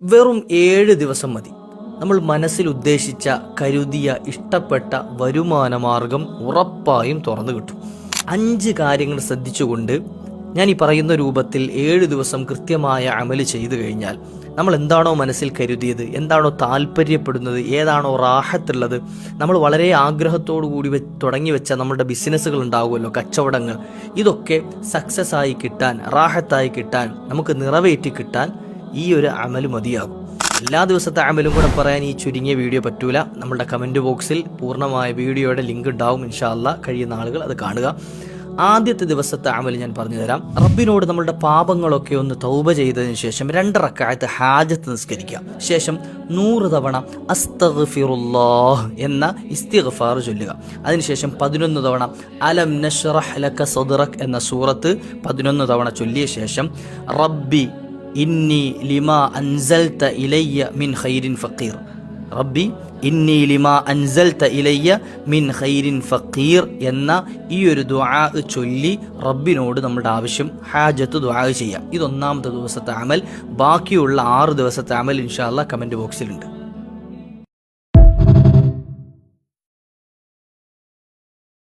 വെറും 7 ദിവസം മതി നമ്മൾ മനസ്സിൽ ഉദ്ദേശിച്ച, കരുതിയ, ഇഷ്ടപ്പെട്ട വരുമാന മാർഗം ഉറപ്പായും തുറന്നു കിട്ടും. 5 കാര്യങ്ങൾ ശ്രദ്ധിച്ചുകൊണ്ട് ഞാൻ ഈ പറയുന്ന രൂപത്തിൽ 7 ദിവസം കൃത്യമായ അമല് ചെയ്തു കഴിഞ്ഞാൽ നമ്മൾ എന്താണോ മനസ്സിൽ കരുതിയത്, എന്താണോ താല്പര്യപ്പെടുന്നത്, ഏതാണോ റാഹത്തുള്ളത്, നമ്മൾ വളരെ ആഗ്രഹത്തോടു കൂടി തുടങ്ങി വെച്ച നമ്മുടെ ബിസിനസ്സുകൾ ഉണ്ടാകുമല്ലോ, കച്ചവടങ്ങൾ, ഇതൊക്കെ സക്സസ് ആയി കിട്ടാൻ, റാഹത്തായി കിട്ടാൻ, നമുക്ക് നിറവേറ്റി കിട്ടാൻ ഈ ഒരു അമല് മതിയാകും. എല്ലാ ദിവസത്തെ അമലും കൂടെ പറയാൻ ഈ ചുരുങ്ങിയ വീഡിയോ പറ്റൂല. നമ്മുടെ കമൻറ്റ് ബോക്സിൽ പൂർണ്ണമായ വീഡിയോയുടെ ലിങ്ക് ഉണ്ടാവും. ഇൻഷാ അല്ലാഹ് കഴിയുന്ന ആളുകൾ അത് കാണുക. ആദ്യത്തെ ദിവസത്തെ അമൽ ഞാൻ പറഞ്ഞു തരാം. റബ്ബിനോട് നമ്മളുടെ പാപങ്ങളൊക്കെ ഒന്ന് തൗബ ചെയ്തതിന് ശേഷം 2 റക്അത്ത് ഹാജത്ത് നിസ്കരിക്കാം. ശേഷം 100 തവണ അസ്തഗ്ഫിറുല്ലാഹ് എന്ന ഇസ്തിഗ്ഫാർ ചൊല്ലുക. അതിനുശേഷം 11 തവണ അലം നശ്റഹ് ലക സദ്റക് എന്ന സൂറത്ത് 11 തവണ ചൊല്ലിയ ശേഷം റബ്ബി ഇന്നി ലിമാ അൻസൽത ഇലയ്യ മിൻ ഖൈരിൻ ഫഖീർ, റബ്ബി ഇന്നി ലിമാ അൻസൽത ഇലയ്യ മിൻ ഖൈരിൻ ഫഖീർ എന്ന ഈ ഒരു ദുആ ചൊല്ലി റബ്ബിനോട് നമ്മുടെ ആവശ്യം, ഹാജത്ത് ദുആ ചെയ്യാം. ഇത് 1ാമത്തെ ദിവസത്തെ അമൽ. ബാക്കിയുള്ള 6 ദിവസത്തെ അമൽ ഇൻഷാ അല്ലാഹ് കമൻറ്റ് ബോക്സിലുണ്ട്.